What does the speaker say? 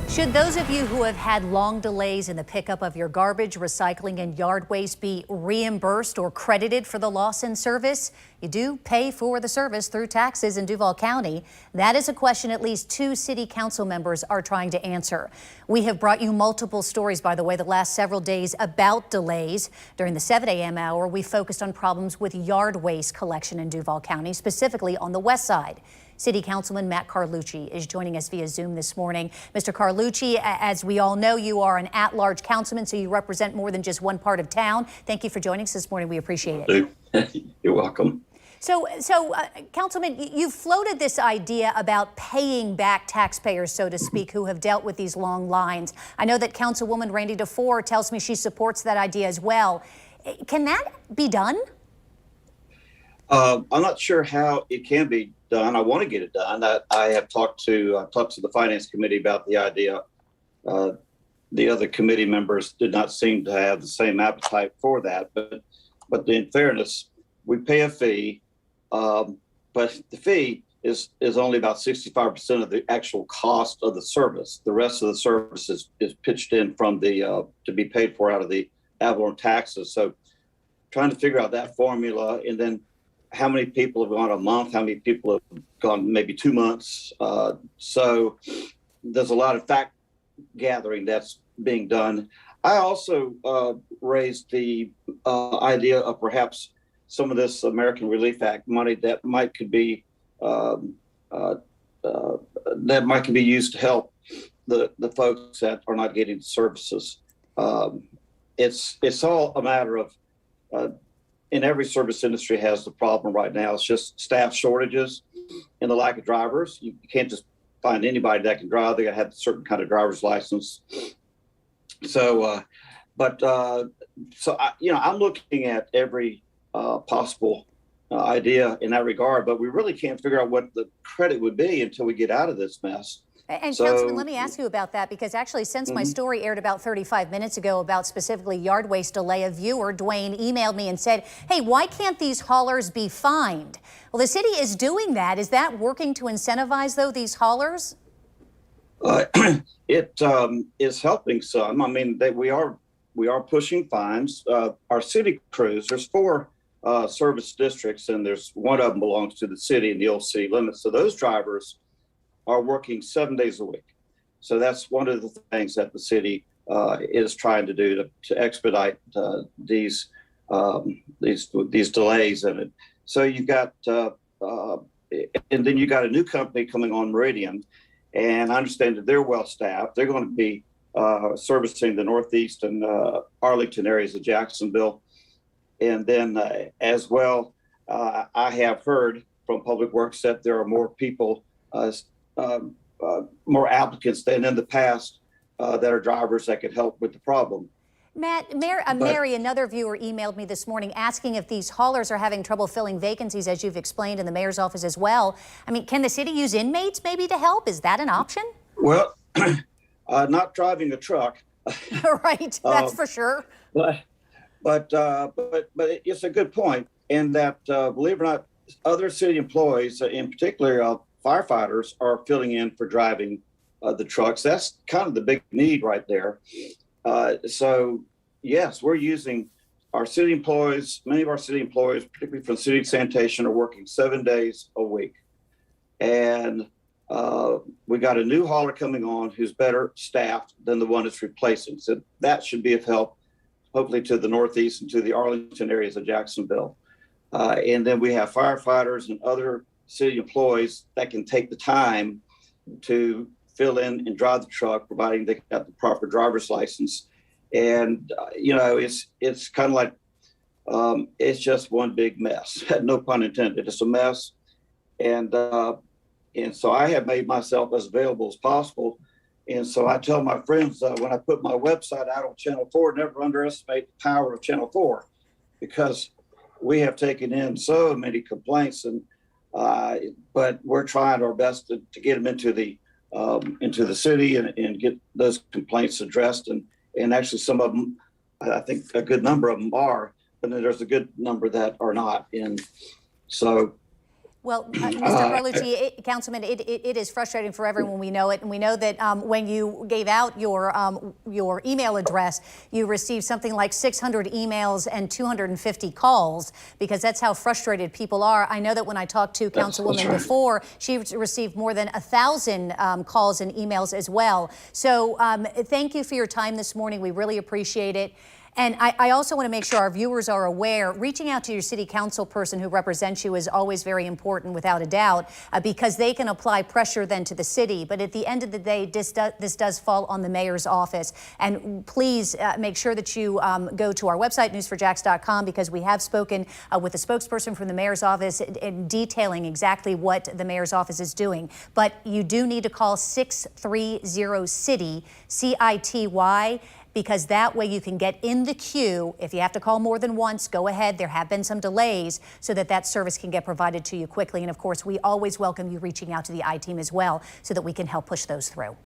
Should those of you who have had long delays in the pickup of your garbage, recycling, and yard waste be reimbursed or credited for the loss in service? You do pay for the service through taxes in Duval County. That is a question at least 2 city council members are trying to answer. We have brought you multiple stories, by the way, the last several days about delays. During the 7 a.m. hour, we focused on problems with yard waste collection in Duval County, specifically on the west side. City Councilman Matt Carlucci is joining us via Zoom this morning. Mr. Carlucci, as we all know, you are an at-large councilman, so you represent more than just one part of town. Thank you for joining us this morning. We appreciate it. You're welcome. So Councilman, you've floated this idea about paying back taxpayers, so to speak, who have dealt with these long lines. I know that Councilwoman Randy DeFore tells me she supports that idea as well. Can that be done? I'm not sure how it can be done. I want to get it done. I have talked to the Finance Committee about the idea. The other committee members did not seem to have the same appetite for that. But in fairness, we pay a fee, but the fee is only about 65% of the actual cost of the service. The rest of the service is pitched in from the to be paid for out of the ad valorem taxes. So trying to figure out that formula, and then how many people have gone a month, how many people have gone maybe 2 months. So there's a lot of fact gathering that's being done. I also raised the idea of perhaps some of this American Relief Act money that could be used to help the folks that are not getting services. It's all a matter of in every service industry has the problem right now. It's just staff shortages and the lack of drivers. You can't just find anybody that can drive. They got to have a certain kind of driver's license. So, I'm looking at every possible idea in that regard, but we really can't figure out what the credit would be until we get out of this mess. And Councilman, let me ask you about that, because actually since my story aired about 35 minutes ago about specifically yard waste delay, a viewer, Dwayne, emailed me and said, hey, why can't these haulers be fined? Well, the city is doing that. Is that working to incentivize, though, these haulers? It is helping some. I mean, we are pushing fines. Our city crews, there's 4 service districts, and there's one of them belongs to the city in the old city limits. So those drivers are working 7 days a week. So that's one of the things that the city is trying to do to expedite these delays in it. So you've got, and then you got a new company coming on, Meridian, and I understand that they're well staffed. They're going to be servicing the Northeast and Arlington areas of Jacksonville. And then as well, I have heard from Public Works that there are more people, more applicants than in the past that are drivers that could help with the problem. Matt, Mary, another viewer, emailed me this morning asking if these haulers are having trouble filling vacancies, as you've explained in the mayor's office as well. I mean, can the city use inmates maybe to help? Is that an option? Well, not driving a truck. Right, that's for sure. But it's a good point in that, believe it or not, other city employees, in particular firefighters, are filling in for driving the trucks. That's kind of the big need right there. So yes, we're using our city employees. Many of our city employees, particularly from city sanitation, are working 7 days a week. And we got a new hauler coming on who's better staffed than the one that's replacing. So that should be of help, hopefully, to the Northeast and to the Arlington areas of Jacksonville. And then we have firefighters and other city employees that can take the time to fill in and drive the truck, providing they got the proper driver's license. And it's kind of like it's just one big mess. No pun intended. It's a mess. And so I have made myself as available as possible. And so I tell my friends when I put my website out on Channel 4, never underestimate the power of Channel 4, because we have taken in so many complaints, and but we're trying our best to get them into the city and get those complaints addressed. And actually some of them, I think a good number of them are, but then there's a good number that are not. And so Well, Mr. Carlucci, Councilman, it is frustrating for everyone. We know it, and we know that when you gave out your email address, you received something like 600 emails and 250 calls, because that's how frustrated people are. I know that when I talked to Councilwoman before, she received more than 1,000 calls and emails as well. So thank you for your time this morning. We really appreciate it. And I also want to make sure our viewers are aware, reaching out to your city council person who represents you is always very important, without a doubt, because they can apply pressure then to the city. But at the end of the day, this does fall on the mayor's office. And please make sure that you go to our website, news4jax.com, because we have spoken with a spokesperson from the mayor's office in detailing exactly what the mayor's office is doing. But you do need to call 630-CITY, CITY, because that way you can get in the queue. If you have to call more than once, go ahead. There have been some delays so that service can get provided to you quickly. And of course, we always welcome you reaching out to the I-Team as well so that we can help push those through.